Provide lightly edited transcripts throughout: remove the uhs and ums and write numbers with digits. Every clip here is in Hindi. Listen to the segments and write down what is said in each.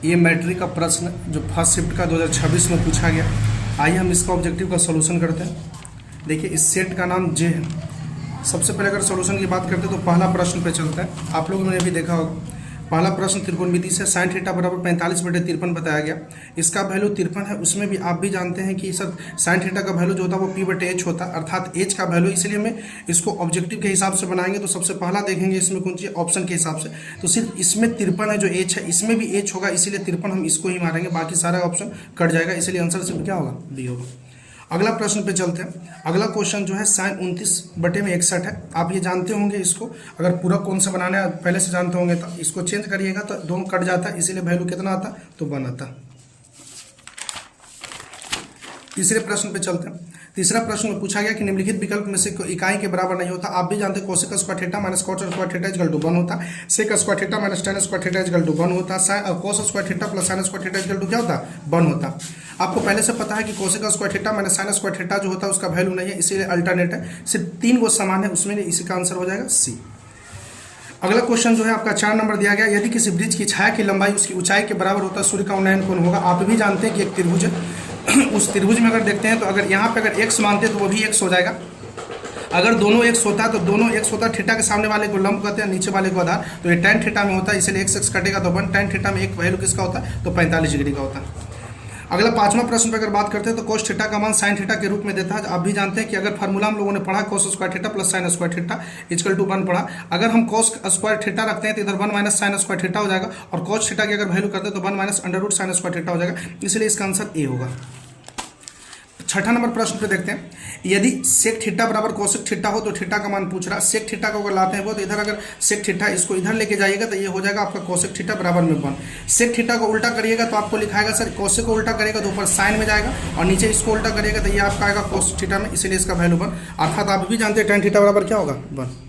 ये मैट्रिक का प्रश्न जो फर्स्ट शिफ्ट का 2026 में पूछा गया। आइए हम इसका ऑब्जेक्टिव का सॉल्यूशन करते हैं। देखिए इस सेट का नाम जे है। सबसे पहले अगर सॉल्यूशन की बात करते हैं तो पहला प्रश्न पे चलता है। आप लोगों ने भी देखा होगा, पहला प्रश्न त्रिकोणमिति से sin थीटा बराबर 45/53 बताया गया। इसका वैल्यू 53 है। उसमें भी आप भी जानते हैं कि सर sin थीटा का वैल्यू जो होता है वो p/h होता है, अर्थात h का वैल्यू, इसलिए हमें इसको ऑब्जेक्टिव के हिसाब से बनाएंगे। तो सबसे पहला देखेंगे इसमें कौन सी ऑप्शन के हिसाब से, तो सिर्फ इसमें 53 है जो h है, इसमें भी h होगा, इसीलिए 53 हम इसको ही मारेंगे, बाकी सारा ऑप्शन कट जाएगा, इसलिए आंसर सिर्फ क्या होगा, बी होगा। अगला प्रश्न पे चलते हैं। अगला क्वेश्चन जो है sin 29/61 है। आप ये जानते होंगे, इसको अगर पूरा कौन सा बनाना है पहले से जानते होंगे तो इसको चेंज करिएगा तो दोनों कट जाता है, इसीलिए वैल्यू कितना आता तो 1 आता। तीसरे प्रश्न पे चलते हैं। तीसरा प्रश्न में पूछा गया कि निम्नलिखित विकल्प में से इकाई के बराबर नहीं होता। आप भी जानते हैं cosec square theta minus cot square theta equal to 1 होता है, sec square theta minus tan square theta equal to 1 होता है, cos square theta plus sin square theta equal to क्या होता है 1 होता। आपको पहले से पता है कि cosec square theta minus sin square theta जो होता है उसका वैल्यू नहीं है, इसीलिए अल्टरनेट है। सिर्फ 3 वो समान है उसमें, इसी का आंसर हो जाएगा सी। अगला क्वेश्चन जो है आपका 4 नंबर दिया गया। यदि किसी ब्रिज की छाया की लंबाई उसकी ऊंचाई के बराबर होता है, सूर्य का उन्नयन कोण होगा। आप भी जानते हैं कि एक त्रिभुज है। उस त्रिभुज में अगर देखते हैं तो अगर यहाँ पे अगर x मानते हैं तो वो भी x हो जाएगा। अगर दोनों x होता है तो दोनों x होता है, थीटा के सामने वाले को लंब कहते हैं, नीचे वाले को आधार, तो ये tan थीटा में होता है, इसलिए x कटेगा तो 1, tan थीटा में एक वैल्यू किसका होता है तो 45 डिग्री का होता है। अगला 5वां प्रश्न पर अगर बात करते हैं तो cos थीटा का मान sin थीटा के रूप में देता है। आप भी जानते हैं कि अगर फार्मूला हम लोगों ने पढ़ा cos square theta plus sin square theta equal to 1 पढ़ा। अगर हम cos स्क्वायर थीटा रखते हैं तो इधर 1 माइनस sin स्क्वायर थीटा हो जाएगा, और cos थीटा की अगर वैल्यू करते हैं तो 1 minus under root sin square theta हो जाएगा, इसलिए इसका आंसर ए होगा। 6ठा नंबर प्रश्न पे देखते हैं। यदि सेक थीटा बराबर कोसेक थीटा हो तो थीटा का मान पूछ रहा। सेक थीटा को अगर लाते हैं वो तो इधर अगर सेक थीटा इसको इधर लेके जाइएगा तो ये हो जाएगा आपका कोसेक थीटा बराबर में 1। सेक थीटा को उल्टा करिएगा तो आपको लिखाएगा सर कोसेक को उल्टा करेगा तो ऊपर साइन में जाएगा, और नीचे इसको उल्टा करिएगा तो ये आपका आएगा कोस थीटा में, इसलिए इसका वैल्यू 1। अर्थात आप भी जानते हैं tan थीटा बराबर क्या होगा 1।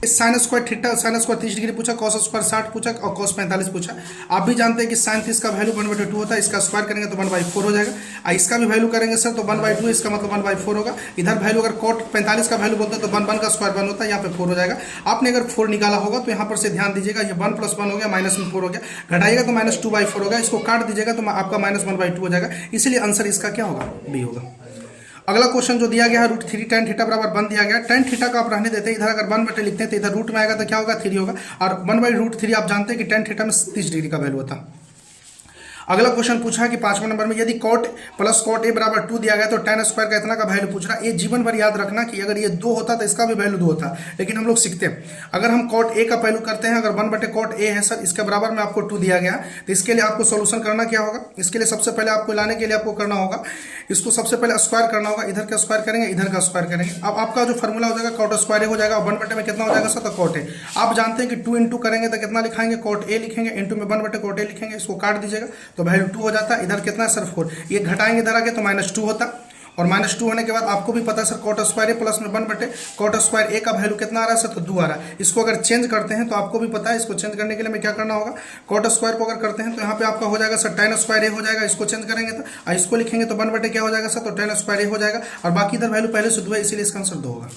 sin square theta, sin square 30 degree पूछा, cos स्क्वायर 60 पूछा और cos 45 पूछा। आप भी जानते हैं कि sin 30 का वैल्यू 1/2 होता है, इसका स्क्वायर करेंगे तो 1/4 हो जाएगा। इसका भी वैल्यू करेंगे सर तो 1/2, इसका मतलब 1/4 होगा। इधर वैल्यू अगर cot 45 का वैल्यू बोलते हैं तो 1 का स्क्वायर 1 होता है, यहाँ पे 4 हो जाएगा। आपने अगर 4 निकाला होगा तो यहाँ पर से ध्यान दीजिएगा, ये 1 + 1 हो गया, माइनस में 4 हो गया, घटाइएगा तो -2/4 होगा, इसको काट दीजिएगा तो आपका -1/2 हो जाएगा, इसलिए आंसर इसका क्या होगा बी होगा। अगला क्वेश्चन जो दिया गया है √3 tan थीटा बराबर 1 दिया गया। tan थीटा का आप रहने देते हैं, इधर अगर 1/, लिखते हैं तो इधर रूट में आएगा तो क्या होगा 3 होगा, और 1/√3 आप जानते हैं कि tan थीटा में 30 डिग्री का वैल्यू होता है। अगला क्वेश्चन पूछा है कि 5वें नंबर में यदि cot प्लस cot a बराबर 2 दिया गया तो tan स्क्वायर का इतना का वैल्यू पूछ रहा है। ये जीवन भर याद रखना कि अगर ये 2 होता तो इसका भी वैल्यू 2 होता, लेकिन हम लोग सीखते हैं अगर हम cot a का वैल्यू करते हैं, अगर 1/cot a है सर, इसके बराबर में आपको 2 दिया गया, तो इसके लिए आपको सोल्यूशन करना क्या होगा। इसके लिए सबसे पहले आपको लाने के लिए आपको करना होगा, इसको सबसे पहले स्क्वायर करना होगा, इधर का स्क्वायर करेंगे, इधर का स्क्वायर करेंगे। अब आपका जो फॉर्मूला हो जाएगा cot स्क्वायर हो जाएगा, 1/में कितना हो जाएगा सर तो cot a। आप जानते हैं कि 2 इंटू करेंगे तो कितना लिखाएंगे cot a लिखेंगे, इंटू में 1/cot a लिखेंगे, इसको काट दीजिएगा तो वैल्यू 2 हो जाता है। इधर कितना सर 4, ये घटाएंगे इधर आगे तो -2 होता, और -2 होने के बाद आपको भी पता है sir cot square a plus में 1/cot स्क्वायर a का वैल्यू कितना आ रहा है सर तो 2 आ रहा है। इसको अगर चेंज करते हैं तो आपको भी पता है, इसको चेंज करने के लिए हमें क्या करना होगा, cot स्क्वायर को अगर करते हैं तो यहाँ पे आपका हो जाएगा सर tan स्क्वायर a हो जाएगा, इसको चेंज करेंगे तो इसको लिखेंगे तो 1/, क्या हो जाएगा सर तो tan स्क्वायर a हो जाएगा, और बाकी इधर वैल्यू पहले से 2 है, इसीलिए इसका आंसर 2 होगा।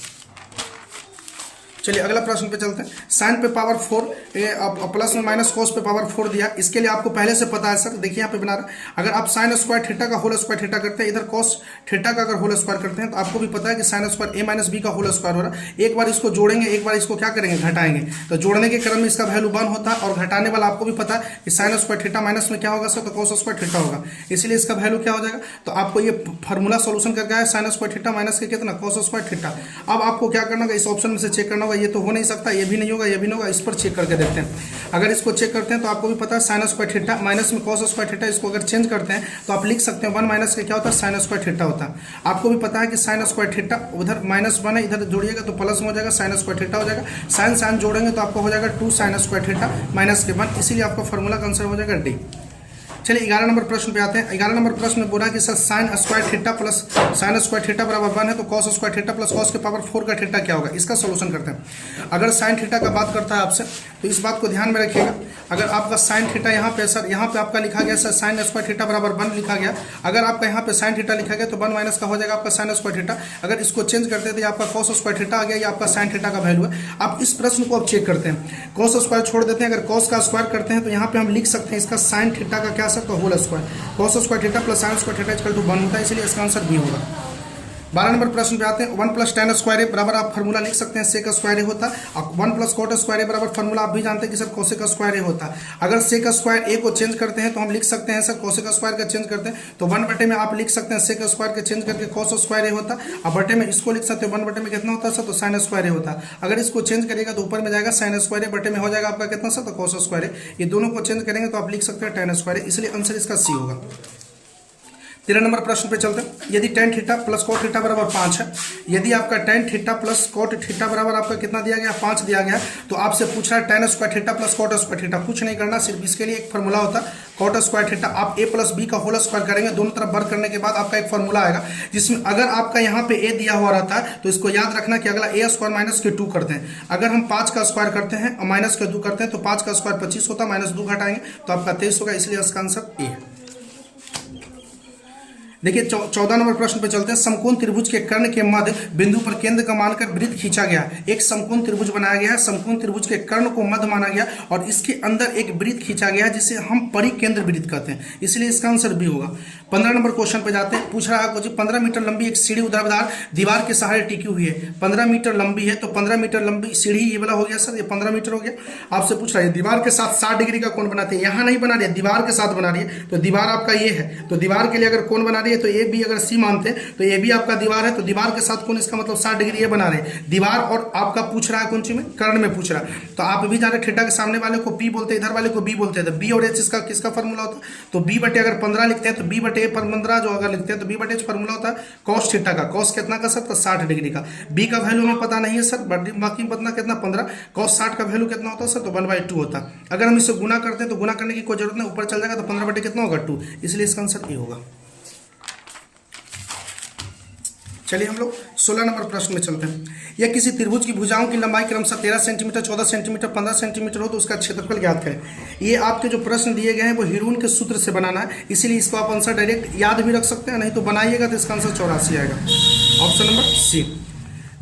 चलिए अगला प्रश्न पे चलते हैं। साइन पे पावर 4 प्लस में माइनस कोस पे पावर 4 दिया, इसके लिए आपको पहले से पता है सर, देखिए यहाँ पे बना रहा। अगर आप साइन स्क्वायर थीटा का होल स्क्वायर थीटा करते हैं, इधर कोस थीटा का अगर होल स्क्वायर करते हैं तो आपको भी पता है कि साइन स्क्वायर a - b का होल स्क्वायर हो रहा है। एक बार इसको जोड़ेंगे, एक बार इसको क्या करेंगे घटाएंगे, तो जोड़ने के क्रम में इसका वैल्यू 1 होता है, और घटाने वाला आपको भी पता है कि साइन स्क्वायर थीटा माइनस में क्या होगा सर तो कोस स्क्वायर थीटा होगा, इसलिए इसका वैल्यू क्या हो जाएगा। तो आपको ये फार्मूला सोल्यूशन करके आया साइन स्क्वायर थीटा माइनस के कितना कोस स्क्वायर थीटा। अब आपको क्या करना होगा, इस ऑप्शन में से चेक करना होगा, ये तो हो नहीं सकता, ये भी नहीं होगा, ये भी नहीं होगा, इस पर चेक करके देखते हैं। अगर इसको चेक करते हैं तो आपको भी पता है साइन स्क्वायर थीटा माइनस में cos स्क्वायर थीटा, इसको अगर चेंज करते हैं तो आप लिख सकते हैं 1 माइनस के क्या होता है साइन स्क्वायर थीटा होता है। आपको भी पता है कि साइन स्क्वायर थीटा उधर -1 है, इधर जोड़िएगा तो प्लस में हो जाएगा, साइन स्क्वायर थीटा हो जाएगा, साइन साइन जोड़ेंगे तो आपको हो जाएगा 2 साइन स्क्वायर थीटा माइनस के 1, इसीलिए आपका फॉर्मूला का आंसर हो जाएगा डी। चलिए 11 नंबर प्रश्न पे आते हैं। 11 नंबर प्रश्न में बोला कि sir sign square theta plus sine square theta बराबर 1 है तो cos square theta plus cos के पावर 4 का थीटा क्या होगा। इसका सोल्यूशन करते हैं। अगर साइन थीटा का बात करता है आपसे तो इस बात को ध्यान में रखिएगा। अगर आपका साइन थीटा यहाँ पे सर यहाँ पे आपका लिखा गया सर साइन स्क्वायर थीटा बराबर 1 लिखा गया। अगर आपका यहाँ पे साइन थीटा लिखा गया तो 1 माइनस का हो जाएगा आपका साइन स्क्वायर थीटा। अगर इसको चेंज करते तो आपका कॉस स्क्वायर थीटा आ गया, या आपका साइन थीटा का वैल्यू है। आप इस प्रश्न को अब चेक करते हैं। कॉस स्क्वायर छोड़ देते हैं, अगर कॉस का स्क्वायर करते हैं तो यहाँ पे हम लिख सकते हैं इसका साइन थीटा का क्या सर तो whole square. Cos square theta plus sine square theta equal to 1 होता है, इसलिए इसका आंसर बी होगा। 12 नंबर प्रश्न पे आते हैं। 1 प्लस tan स्क्वायर ए बराबर आप फॉर्मूला लिख सकते हैं सेक स्क्वायर ए होता है। और 1 प्लस कॉट स्क्वायर ए बराबर फॉर्मूला आप भी जानते हैं कि सर कोसेक स्क्वायर ए होता है। अगर सेक स्क्वायर ए को चेंज करते हैं तो हम लिख सकते हैं सर कोसेक स्क्वायर का चेंज करते हैं तो 1 बटे में आप लिख सकते हैं सेक स्क्वायर के चेंज करके कॉस स्क्वायर ए होता है। और बटे में इसको लिख सकते हैं 1 बटे में कितना होता है सर तो साइन स्क्वायर ए होता है। अगर इसको चेंज करिएगा तो ऊपर में जाएगा साइन स्क्वायर ए, बटे में हो जाएगा आपका कितना सर तो कॉस स्क्वायर ए। ये दोनों को चेंज करेंगे तो आप लिख सकते हैं tan स्क्वायर ए, इसलिए आंसर इसका सी होगा। 13 नंबर प्रश्न पे चलते हैं। यदि tan theta plus cot theta बराबर 5 है, यदि आपका tan theta plus cot theta बराबर आपका कितना दिया गया 5 दिया गया, तो आपसे पूछ रहा है tan square theta plus cot square theta. कुछ नहीं करना, सिर्फ इसके लिए एक फॉर्मूला होता है कॉट स्क्वायर थीटा। आप a प्लस बी का होल स्क्वायर करेंगे, दोनों तरफ वर्ग करने के बाद आपका एक फॉर्मूला आएगा जिसमें अगर आपका यहाँ पे a दिया हुआ रहता है तो इसको याद रखना कि अगला a स्क्वायर माइनस के 2 करते हैं। अगर हम 5 का स्क्वायर करते हैं और माइनस के 2 करते हैं तो 5 का स्क्वायर 25 होता है, माइनस 2 घटाएंगे तो आपका 23 होगा, इसलिए इसका आंसर ए है। देखिए 14 नंबर प्रश्न पे चलते हैं। समकोण त्रिभुज के कर्ण के मध्य बिंदु पर केंद्र का मानकर वृत्त खींचा गया। एक समकोण त्रिभुज बनाया गया है, समकोण त्रिभुज के कर्ण को मध्य माना गया और इसके अंदर एक वृत्त खींचा गया है जिसे हम परिकेंद्र वृत्त कहते हैं, इसलिए इसका आंसर बी होगा। 15 नंबर क्वेश्चन पे जाते हैं। पूछ रहा है कि 15 मीटर लंबी एक सीढ़ी ऊर्ध्वाधर दीवार के सहारे टिकी हुई है। 15 मीटर लंबी है तो 15 मीटर लंबी सीढ़ी ये वाला हो गया सर, ये 15 मीटर हो गया। आपसे पूछ रहा है दीवार के साथ 60 डिग्री का कोण बनाते हैं, यहाँ नहीं बना रही है, दीवार के साथ बना रही है। तो दीवार आपका ये है, तो दीवार के लिए अगर कोण बना रही है तो ए बी अगर सी मानते हैं तो ये भी आपका दीवार है, तो दीवार के साथ कोण इसका मतलब 60 डिग्री ये बना रहे हैं। दीवार और आपका पूछ रहा है कौन सी में, कर्ण में पूछ रहा है। तो आप भी जान रहे थीटा के सामने वाले को पी बोलते हैं, इधर वाले को बी बोलते हैं। तो बी और एच इसका किसका फॉर्मूला होता है तो बी बटे अगर 15 लिखते हैं तो बी बटे 15 जो अगर लिखते हैं तो बी बटे फॉर्मूला होता है कॉस थीटा का। कॉस कितना का सर तो 60 डिग्री का। बी का वैल्यू हमें पता नहीं है सर, बाकी पता कितना 15, कॉस 60 का वैल्यू कितना होता है सर तो 1/2 होता है। अगर हम इसे गुना करते हैं तो गुना करने की कोई जरूरत नहीं, ऊपर चल जाएगा तो 15 बटे कितना होगा 2, इसलिए इसका आंसर ए होगा। चलिए हम लोग 16 नंबर प्रश्न में चलते हैं। यह किसी त्रिभुज की भुजाओं की लंबाई क्रमशः 13 सेंटीमीटर, 14 सेंटीमीटर, 15 सेंटीमीटर हो तो उसका क्षेत्रफल ज्ञात करें। ये आपके जो प्रश्न दिए गए हैं वो हिरून के सूत्र से बनाना है, इसीलिए इसको आप आंसर डायरेक्ट याद भी रख सकते हैं, नहीं तो बनाइएगा तो इसका आंसर 84 आएगा, ऑप्शन नंबर सी।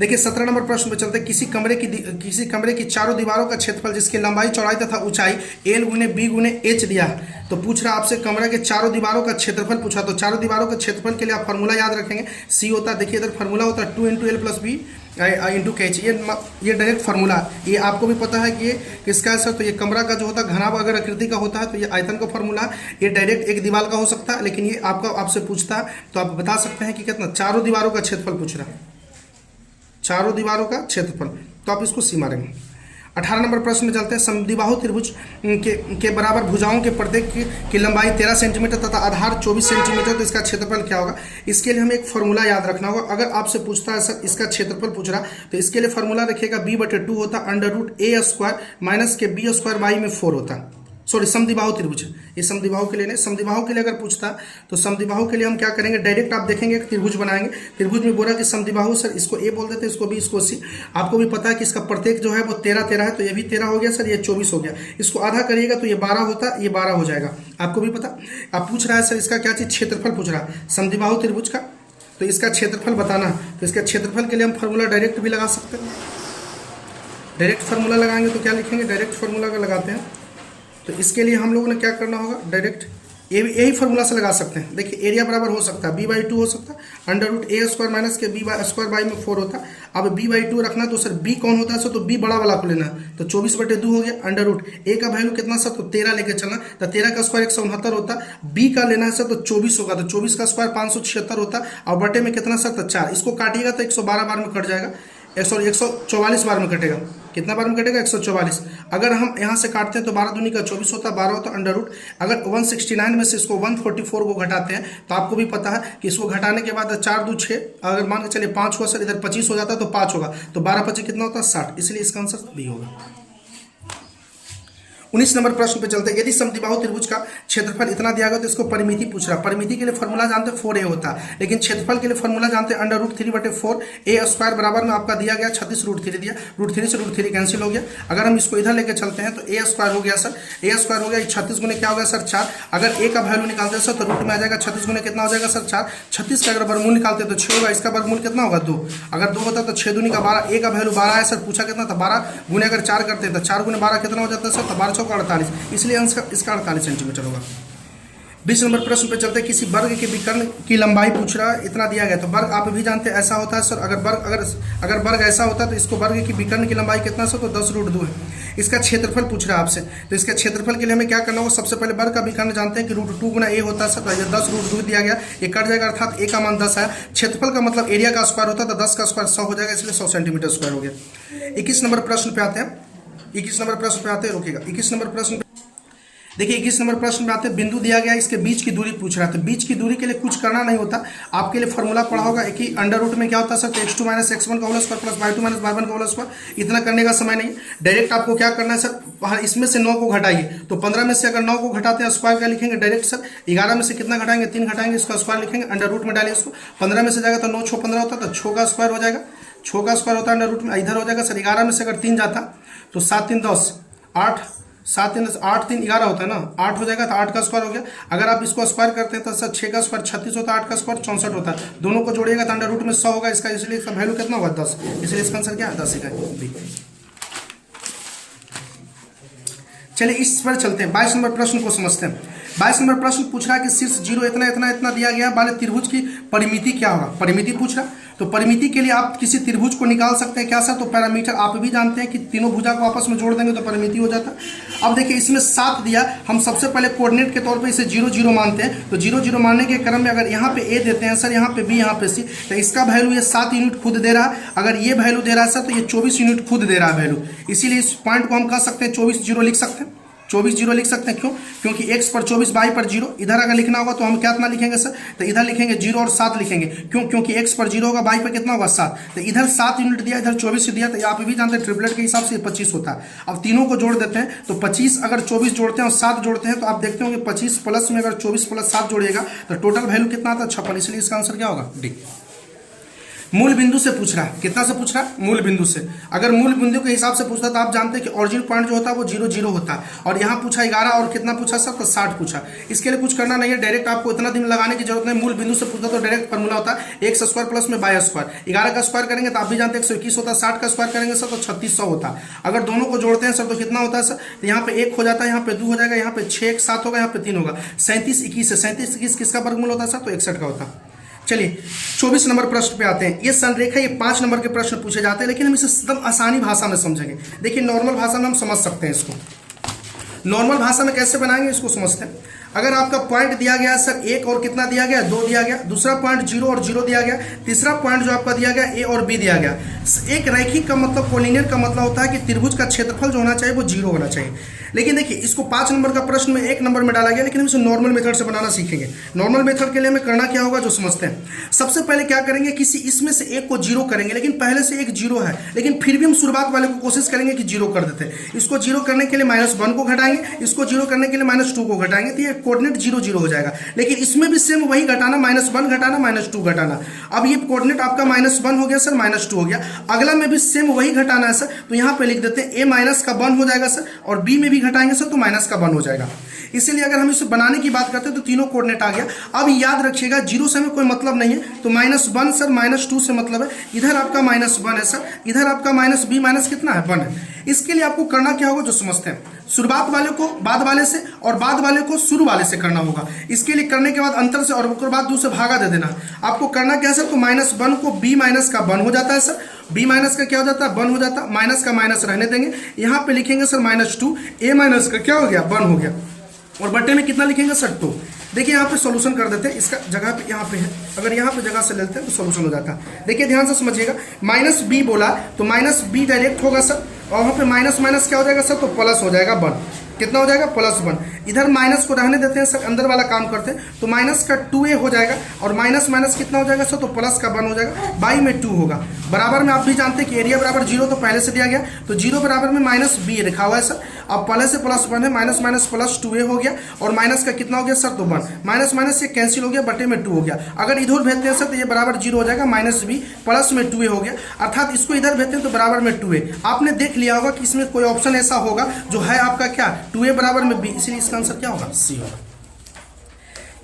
देखिए 17 नंबर प्रश्न पे चलते हैं। किसी कमरे की चारों दीवारों का क्षेत्रफल जिसकी लंबाई चौड़ाई तथा ऊंचाई एल गुने बी गुने एच दिया है, तो पूछ रहा है आपसे कमरे के चारों दीवारों का क्षेत्रफल पूछा। तो चारों दीवारों के क्षेत्रफल के लिए आप फॉर्मूला याद रखेंगे, सी होता है, देखिए इधर फॉर्मूला होता है 2 × L + B इंटू के एच। ये डायरेक्ट फार्मूला, ये आपको भी पता है कि ये किसका है सर तो ये कमरा का जो होता है घनाभ अगर आकृति का होता है तो ये आयतन का फार्मूला। ये डायरेक्ट एक दीवार का हो सकता है, लेकिन ये आपसे पूछता है तो आप बता सकते हैं कि कितना चारों दीवारों का क्षेत्रफल पूछ रहा है, चारों दीवारों का क्षेत्रफल, तो आप इसको सी मारेंगे। 18 नंबर प्रश्न में चलते हैं। समद्विबाहु त्रिभुज के बराबर भुजाओं के प्रत्येक की लंबाई 13 सेंटीमीटर तथा आधार 24 सेंटीमीटर, तो इसका क्षेत्रफल क्या होगा। इसके लिए हमें एक फॉर्मूला याद रखना होगा। अगर आपसे पूछता है सर इसका क्षेत्रफल पूछ रहा तो इसके लिए फॉर्मूला रखिएगा b/2 होता √a² माइनस के b² में 4 होता। सॉरी समद्विबाहु त्रिभुज, ये समद्विबाहु के लिए नहीं, समद्विबाहु के लिए अगर पूछता तो समद्विबाहु के लिए हम क्या करेंगे, डायरेक्ट आप देखेंगे एक त्रिभुज बनाएंगे। त्रिभुज में बोला कि समद्विबाहु सर इसको ए बोल देते हैं, इसको बी, इसको सी। आपको भी पता है कि इसका प्रत्येक जो है वो 13 है, तो ये भी 13 हो गया सर, ये 24 हो गया। इसको आधा करिएगा तो ये 12 होता, ये 12 हो जाएगा। आपको भी पता। आप पूछ रहा है सर इसका क्या चीज़ क्षेत्रफल पूछ रहा है समद्विबाहु त्रिभुज का, तो इसका क्षेत्रफल बताना। तो इसका क्षेत्रफल के लिए हम फॉर्मूला डायरेक्ट भी लगा सकते हैं। डायरेक्ट फार्मूला लगाएंगे तो क्या लिखेंगे, डायरेक्ट फार्मूला का लगाते हैं। तो इसके लिए हम लोगों ने क्या करना होगा, डायरेक्ट यही फार्मूला से लगा सकते हैं। देखिए एरिया बराबर हो सकता है b/2 हो सकता है √a² माइनस के b² में 4 होता है। अब b/2 रखना तो सर b कौन होता है सर तो b बड़ा वाला को लेना है, तो 24/2 हो गया। √a का वैल्यू कितना सर तो 13 लेके चलना, तो 13 का स्क्वायर 169 होता। b का लेना है सर तो 24 होगा, तो 24 का स्क्वायर 576 होता, और बटे में कितना सर तो 4। इसको काटिएगा तो 112 बार में कट जाएगा, 144 बार में कटेगा। कितना बार में कटेगा 144। अगर हम यहाँ से काटते हैं तो 12 दूनी का 24 होता, 12 होता √ अगर 169 में से इसको 144 को घटाते हैं तो आपको भी पता है कि इसको घटाने के बाद 4 × 2 = 6, अगर मान के चलिए 5 हुआ सर, इधर 25 हो जाता तो 5 होगा, तो 12 × 25 कितना होता है 60, इसलिए इसका आंसर बी होगा। 19 नंबर प्रश्न पे चलते हैं। यदि समद्विबाहु त्रिभुज का क्षेत्रफल इतना दिया गया तो इसको परिमिति पूछ रहा है। परिमिति के लिए फॉर्मूला जानते हैं 4a होता है, लेकिन क्षेत्रफल के लिए फॉर्मूला जानते हैं √3/4 a स्क्वायर बराबर में आपका दिया गया 36 √3 दिया, √3 से √3 कैंसिल हो गया। अगर हम इसको इधर लेके चलते हैं तो a स्क्वायर हो गया सर, a स्क्वायर हो गया 36 गुने क्या हो गया सर 4। अगर a का वैल्यू निकालते हैं सर तो रूट में आ जाएगा 36 गुने कितना हो जाएगा सर 4। 36 का अगर वर्गमूल निकालते हैं तो 6 होगा, इसका वर्गमूल कितना होगा 2। अगर 2 होता तो 6 दूनी का 12, a का वैल्यू 12 है सर, पूछा कितना था 12 गुने अगर 4 करते हैं तो 4 गुने 12 कितना हो जाता है सर, तो 12 चौका 48, इसलिए इसका 48 सेंटीमीटर होगा। 20 नंबर प्रश्न पे चलते हैं। किसी वर्ग के विकर्ण की लंबाई पूछ रहा है, इतना दिया गया तो वर्ग आप भी जानते हैं ऐसा होता है सर। अगर वर्ग ऐसा होता है तो इसको वर्ग की विकर्ण की लंबाई कितना सर, तो 10√2 है। इसका क्षेत्रफल पूछ रहा है आपसे, तो इसका क्षेत्रफल के लिए हमें क्या करना होगा, सबसे पहले वर्ग का विकर्ण जानते हैं कि √2 गुना a होता है सर, तो ये 10√2 दिया गया, ये कट जाएगा अर्थात a का मान 10 है। क्षेत्रफल का मतलब एरिया का स्क्वायर होता है, तो 10 का स्क्वायर 100 हो जाएगा, इसलिए 100 सेंटीमीटर स्क्वायर हो गया। 21 नंबर प्रश्न पे आते हैं। 21 नंबर प्रश्न पे आते हैं, रोकिएगा। 21 नंबर प्रश्न देखिए, 21 नंबर प्रश्न में आते हैं। बिंदु दिया गया, इसके बीच की दूरी पूछ रहा था। बीच की दूरी के लिए कुछ करना नहीं होता, आपके लिए फॉर्मूला पढ़ा होगा कि अंडर रूट में क्या होता है सर, तो x2 - x1 का whole square plus y2 - y1 का होल स्क्वायर। इतना करने का समय नहीं, डायरेक्ट आपको क्या करना है सर, इसमें से 9 को घटाइए, तो 15 में से अगर 9 को घटाते हैं स्क्वायर क्या लिखेंगे डायरेक्ट सर। 11 में से कितना घटाएंगे, 3 घटाएंगे, इसका स्क्वायर लिखेंगे, अंडर रूट में डालिए इसको। 15 में से जाएगा तो 9 6 15 होता, तो 6 का स्क्वायर हो जाएगा, 6 का स्क्वायर होता है अंडर रूट में, इधर हो जाएगा सर। 11 में से अगर 3 जाता तो 7 3 10 8, 7 3 8 3 11 होता है ना, 8 हो जाएगा, तो 8 का स्क्वायर हो गया। अगर आप इसको स्क्वायर करते हैं तो सर 6 का स्क्वायर 36 होता है, 8 का स्क्वायर 64 होता है। दोनों को जोड़िएगा तो अंडर रूट में 100 होगा इसका, इसलिए इसका वैल्यू कितना होगा 10, इसलिए इसका आंसर क्या है 10 इकाई। चलिए इस पर चलते हैं। 22 नंबर प्रश्न को समझते हैं। 22 नंबर प्रश्न पूछ रहा है कि शीर्ष 0 इतना इतना इतना दिया गया वाले त्रिभुज की परिमिति क्या होगा, परिमिति पूछ रहा है। तो परिमिति के लिए आप किसी त्रिभुज को निकाल सकते हैं क्या सर, तो पैरामीटर आप भी जानते हैं कि तीनों भुजा को आपस में जोड़ देंगे तो परिमिति हो जाता है। अब देखिए इसमें 7 दिया, हम सबसे पहले कोऑर्डिनेट के तौर पे इसे 0 0 मानते हैं, तो 0 0 मानने के क्रम में अगर यहाँ पे a देते हैं सर, यहाँ पे b, यहाँ पे c, तो इसका वैल्यू ये 7 यूनिट खुद दे रहा है। अगर ये वैल्यू दे रहा है सर तो ये 24 यूनिट खुद दे रहा है वैल्यू, इसीलिए इस पॉइंट को हम कह सकते हैं 24 0 लिख सकते हैं। 24 0 लिख सकते हैं, क्यों, क्योंकि x पर 24 y पर 0। इधर अगर लिखना होगा तो हम क्या इतना लिखेंगे सर, तो इधर लिखेंगे 0 और 7 लिखेंगे, क्यों, क्योंकि x पर 0 होगा, y पर कितना होगा 7। तो इधर 7 यूनिट दिया, इधर 24 दिया, तो आप भी जानते हैं ट्रिपलेट के हिसाब से 25 होता है। अब तीनों को जोड़ देते हैं, तो 25 अगर 24 जोड़ते हैं और 7 जोड़ते हैं तो आप देखते होंगे 25 प्लस में अगर 24 प्लस 7 जोड़िएगा तो टोटल वैल्यू कितना आता है 56, इसलिए इसका आंसर क्या होगा डी। मूल बिंदु से पूछ रहा है, कितना से पूछ रहा है, मूल बिंदु से। अगर मूल बिंदु के हिसाब से पूछता तो आप जानते हैं कि ओरिजिन पॉइंट जो होता है वो 0 0 होता है, और यहाँ पूछा 11 और कितना पूछा सर, तो 60 पूछा। इसके लिए कुछ करना नहीं है, डायरेक्ट आपको इतना दिन लगाने की जरूरत नहीं। मूल बिंदु से पूछता तो डायरेक्ट फॉर्मूला होता है x स्क्वायर प्लस में y स्क्वायर। 11 का स्क्वायर करेंगे तो आप भी जानते हैं 121 होता है, 60 का स्क्वायर करेंगे सर तो 3600 होता है। अगर दोनों को जोड़ते हैं सर तो कितना होता है सर, तो यहाँ पे 1 हो जाता है, यहाँ पे 2 हो जाएगा, यहाँ पे 6 1 7 होगा, यहाँ पे 3 होगा। 37 21 है, 37 21 किसका वर्गमूल होता है सर, तो 61 का होता है। चलिए 24 नंबर प्रश्न पे आते हैं। ये संरेखा, ये 5 नंबर के प्रश्न पूछे जाते हैं, लेकिन हम इसे एकदम आसानी भाषा में समझेंगे। देखिए नॉर्मल भाषा में हम समझ सकते हैं इसको, नॉर्मल भाषा में कैसे बनाएंगे इसको समझते हैं। अगर आपका पॉइंट दिया गया सर 1 और कितना दिया गया 2 दिया गया, दूसरा पॉइंट 0 और 0 दिया गया, तीसरा पॉइंट जो आपका दिया गया a और b दिया गया। एक रैखिक का मतलब, कोलिनियर का मतलब होता है कि त्रिभुज का क्षेत्रफल जो होना चाहिए वो 0 होना चाहिए। लेकिन देखिए इसको 5 नंबर का प्रश्न में 1 नंबर में डाला गया, लेकिन हम इसे नॉर्मल मेथड से बनाना सीखेंगे। नॉर्मल मेथड के लिए हमें करना क्या होगा जो समझते हैं। सबसे पहले क्या करेंगे, किसी इसमें से एक को 0 करेंगे, लेकिन पहले से एक 0 है, लेकिन फिर भी हम शुरुआत वाले को कोशिश करेंगे कि 0 कर देते हैं। इसको 0 करने के लिए -1 को घटाएंगे, इसको 0 करने के लिए -2 को घटाएंगे, तो ये कोऑर्डिनेट 0 0 हो जाएगा। लेकिन इसमें भी सेम वही घटाना, -1 घटाना -2 घटाना। अब ये कोऑर्डिनेट आपका -1 हो गया सर, -2 हो गया। अगला में भी सेम वही घटाना है सर, तो यहाँ पे लिख देते हैं a माइनस का 1 हो जाएगा सर, और b में भी घटाएंगे सर तो माइनस का 1 हो जाएगा। इसीलिए अगर हम इसे बनाने की बात करते हैं तो तीनों कोऑर्डिनेट आ गया। अब याद रखिएगा 0 से हमें कोई मतलब नहीं है, तो -1 सर -2 से मतलब है। इधर आपका -1 है सर, इधर आपका -b माइनस कितना है 1 है। इसके लिए आपको करना क्या होगा जो समझते हैं। शुरुआत वाले को बाद वाले से और बाद वाले को शुरू वाले से करना होगा। इसके लिए करने के बाद अंतर से और उसके बाद 2 से भागा दे देना। आपको करना क्या है सर, तो -1 को b माइनस का 1 हो जाता है सर, b माइनस का क्या हो जाता है 1 हो जाता है, माइनस का माइनस रहने देंगे। यहाँ पे लिखेंगे सर -2, a माइनस का क्या हो गया 1 हो गया, और बट्टे में कितना लिखेंगे सर 2। देखिए यहाँ पे सॉल्यूशन कर देते हैं, इसका जगह पे यहाँ पे है, अगर यहाँ पे जगह से लेते हैं तो सॉल्यूशन हो जाता है। देखिए ध्यान से समझिएगा, -b बोला तो -b डायरेक्ट होगा सर, और वहाँ पे माइनस माइनस क्या हो जाएगा सर, तो प्लस हो जाएगा 1। कितना हो जाएगा +1। इधर माइनस को रहने देते हैं सर, अंदर वाला काम करते हैं, तो माइनस का 2a हो जाएगा और माइनस माइनस कितना हो जाएगा सर, तो प्लस का 1 हो जाएगा, बाई में 2 होगा। बराबर में आप भी जानते हैं कि एरिया बराबर 0 तो पहले से दिया गया, तो 0 बराबर में -b लिखा हुआ है सर। अब पहले से +1 है, माइनस माइनस प्लस 2a हो गया और माइनस का कितना हो गया सर, तो 1, माइनस माइनस से कैंसिल हो गया, बटे में 2 हो गया। अगर इधर भेजते हैं सर तो ये बराबर 0 हो जाएगा, -b प्लस में 2a हो गया, अर्थात इसको इधर भेजते हैं तो बराबर में 2a। आपने देख लिया होगा कि इसमें कोई ऑप्शन ऐसा होगा जो है आपका क्या 2a बराबर में b, इसलिए इसका आंसर क्या होगा, c होगा।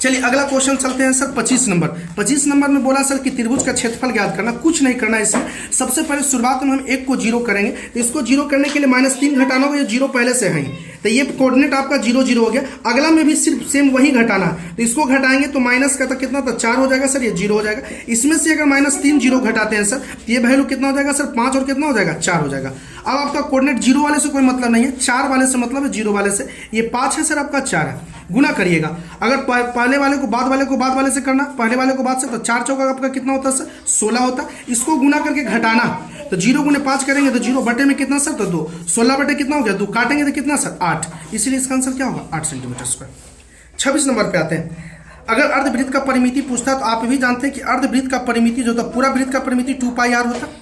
चलिए अगला क्वेश्चन चलते हैं सर 25 नंबर। 25 नंबर में बोला सर कि त्रिभुज का क्षेत्रफल ज्ञात करना। कुछ नहीं करना है इसमें, सबसे पहले शुरुआत में हम 1 को 0 करेंगे, तो इसको 0 करने के लिए -3 घटाना होगा, ये 0 पहले से है, तो ये कोऑर्डिनेट आपका 0 0 हो गया। अगला में भी सिर्फ सेम वही घटाना है, तो इसको घटाएंगे तो माइनस का तो कितना था 4 हो जाएगा सर, ये 0 हो जाएगा। इसमें से अगर -3 0 घटाते हैं सर, तो ये वैल्यू कितना हो जाएगा सर, 5 और कितना हो जाएगा 4 हो जाएगा। अब आपका कोऑर्डिनेट 0 वाले से कोई मतलब नहीं है, 4 वाले से मतलब है, 0 वाले से ये 5 है सर, आपका 4 है। गुना करिएगा, अगर पहले वाले को बाद वाले से करना, पहले वाले को बाद से, तो 4 चौका आपका कितना होता है सर, 16 होता। इसको गुना करके घटाना, तो 0 गुने 5 करेंगे तो 0 बटे में कितना सर, तो 2, 16 बटे कितना हो गया 2, काटेंगे तो कितना सर 8, इसीलिए इसका आंसर क्या होगा 8 सेंटीमीटर स्क्वायर। 26 नंबर पे आते हैं। अगर अर्धवृत्त का परिमिति पूछता है तो आप भी जानते हैं कि अर्धवृत्त का परिमिति जो होता है, पूरा वृत्त का परिमिति 2πr होता है,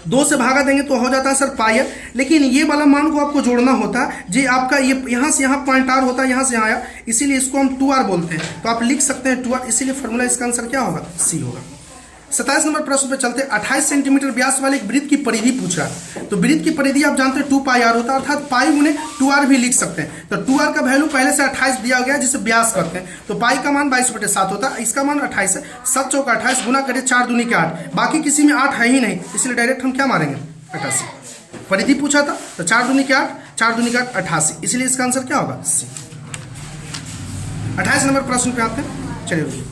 2 से भागा देंगे तो हो जाता है सर पायर, लेकिन ये वाला मान को आपको जोड़ना होता है, जी आपका ये यहाँ से यहाँ पॉइंट आर होता है, यहाँ से यहाँ आया, इसीलिए इसको हम 2r बोलते हैं, तो आप लिख सकते हैं 2r, इसीलिए फॉर्मूला इसका आंसर क्या होगा, सी होगा। 27 नंबर प्रश्न पे चलते हैं। 28 सेंटीमीटर व्यास वाले एक वृत्त की परिधि पूछ रहा है, तो वृत्त की परिधि आप जानते हैं 2πr होता है, अर्थात पाई गुने 2r भी लिख सकते हैं। तो 2r का वैल्यू पहले से 28 दिया गया है, जिसे व्यास करते हैं, तो पाई का मान 22/7 होता है, इसका मान 28 है, 7 चौका 28 गुना करिए 4 दूनी के 8, बाकी किसी में 8 है ही नहीं, इसलिए डायरेक्ट हम क्या मारेंगे 88। परिधि पूछा था तो 4 दूनी के 8, 4 दूनी के 8 88, इसलिए इसका आंसर क्या होगा सी। 28 नंबर प्रश्न पे आते हैं, चलिए।